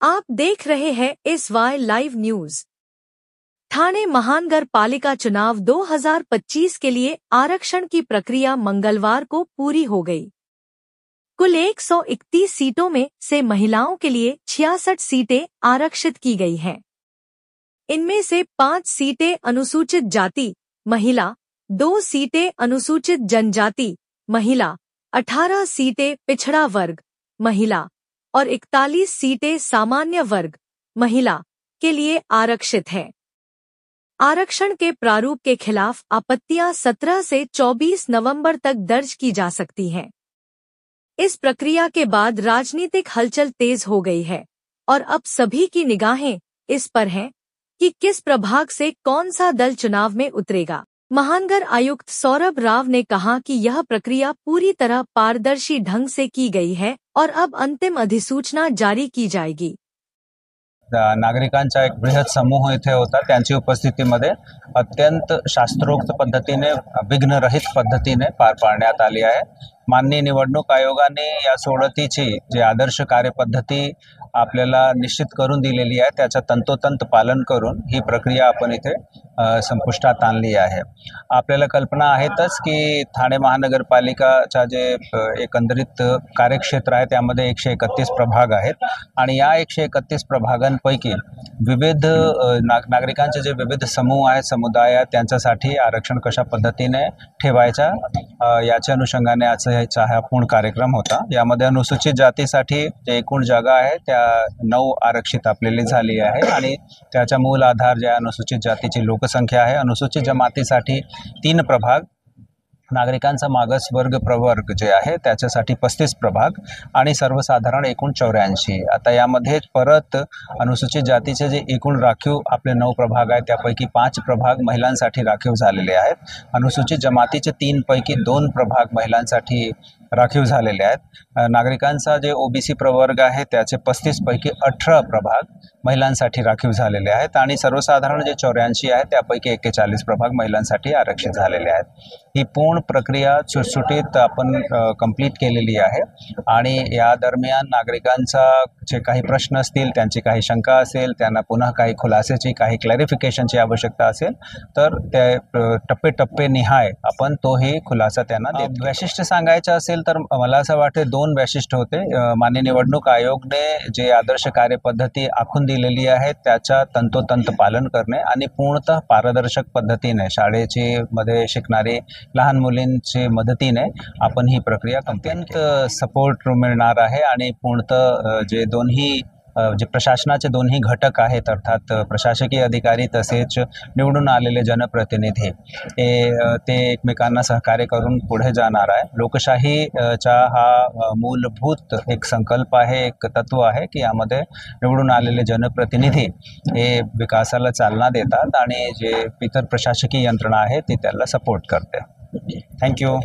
आप देख रहे हैं SY लाइव न्यूज। ठाणे महानगर पालिका चुनाव 2025 के लिए आरक्षण की प्रक्रिया मंगलवार को पूरी हो गई। कुल 131 सीटों में से महिलाओं के लिए 66 सीटें आरक्षित की गई हैं। इनमें से 5 सीटें अनुसूचित जाति महिला, 2 सीटें अनुसूचित जनजाति महिला, 18 सीटें पिछड़ा वर्ग महिला और 41 सीटें सामान्य वर्ग महिला के लिए आरक्षित हैं। आरक्षण के प्रारूप के खिलाफ आपत्तियां 17 से 24 नवंबर तक दर्ज की जा सकती हैं। इस प्रक्रिया के बाद राजनीतिक हलचल तेज हो गई है और अब सभी की निगाहें इस पर हैं कि किस प्रभाग से कौन सा दल चुनाव में उतरेगा। महानगर आयुक्त सौरभ राव ने कहा कि यह प्रक्रिया पूरी तरह पारदर्शी ढंग से की गई है और अब अंतिम अधिसूचना जारी की जाएगी। नागरिकांचा एक बृहत समूह इथे होता, त्यांची उपस्थितीमध्ये अत्यंत शास्त्रोक्त पद्धतीने विघ्नरहित पद्धतीने पार पाडण्यात आली आहे। माननीय निवडणूक आयोगाने या सोडतीची जे आदर्श कार्यपद्धती आपल्याला निश्चित करून दिलेली आहे त्याचं तंतोतंत पालन करून ही प्रक्रिया आपण इथे संपुष्टात आणली आहे। आपल्याला कल्पना आहेतच की ठाणे महानगरपालिकाचा जे एकंदरीत कार्यक्षेत्र आहे त्यामध्ये 131 प्रभाग आहेत आणि या 131 प्रभागांपैकी विविध नागरिकांचे जे विविध समूह आहेत, समुदाय आहेत, त्यांच्यासाठी आरक्षण कशा पद्धतीने ठेवायचा याच्या अनुषंगाने आजचा हा पूर्ण कार्यक्रम होता। यामध्ये अनुसूचित जातीसाठी जे एकूण जागा आहे त्या 9 आरक्षित आपल्याला झाली आहे आणि त्याचा मूल आधार जे अनुसूचित जातीची लोकसंख्या आहे। अनुसूचित जमातीसाठी 3 प्रभाग, नागरिकांचा मागास वर्ग प्रवर्ग जे आहे त्याच्यासाठी 35 प्रभाग आणि सर्वसाधारण एकूण 84। आता यामध्ये परत अनुसूचित जातीचे जे एकूण राखीव आपले 9 प्रभाग आहेत त्यापैकी 5 प्रभाग महिलांसाठी राखीव झालेले आहेत। अनुसूचित जमातीचे 3 पैकी 2 प्रभाग महिलांसाठी राखीव झालेले आहेत। नागरिकांचा जे ओबीसी प्रवर्ग आहे त्याचे 35 पैकी 18 प्रभाग महिलांसाठी राखीव झालेले आहेत आणि सर्वसाधारण जे 84 आहे त्यापैकी 41 प्रभाग महिलांसाठी आरक्षित झालेले आहेत। ही पूर्ण प्रक्रिया सुटसुटीत आपण कंप्लीट केलेली आहे आणि या दरम्यान नागरिकांचा जे काही प्रश्न असतील, त्यांची काही शंका असेल, त्यांना पुन्हा काही खुलासाची काही क्लॅरिफिकेशनची आवश्यकता असेल तर ते टप्पे निहाय आपण तोही खुलासा त्यांना देतो। वैशिष्ट्य सांगायचं असेल तर मला असं वाटते 2 वैशिष्ट्य होते। माननीय निवडणूक आयोगने जे आदर्श कार्यपद्धती आखून दिलेली आहे त्याचा तंतोतंत पालन करणे आणि पूर्णतः पारदर्शक पद्धतीने शाळेची मध्ये शिकणारी लहान मुलींची मदतीने आपण ही प्रक्रिया अत्यंत सपोर्ट मिळणार आहे आणि पूर्णतः जे दोन्ही जे प्रशासनाचे दोन्ही घटक आहेत अर्थात प्रशासकीय अधिकारी तसेच निवडून आलेले जनप्रतिनिधी ते एकमेकांना सहकार्य करून पुढे जाणार आहे। लोकशाहीचा हा मूलभूत एक संकल्प आहे, एक तत्व आहे की यामध्ये निवडून आलेले जनप्रतिनिधी हे विकासाला चालना देतात आणि जे इतर प्रशासकीय यंत्रणा आहे ती त्याला सपोर्ट करते। थँक्यू।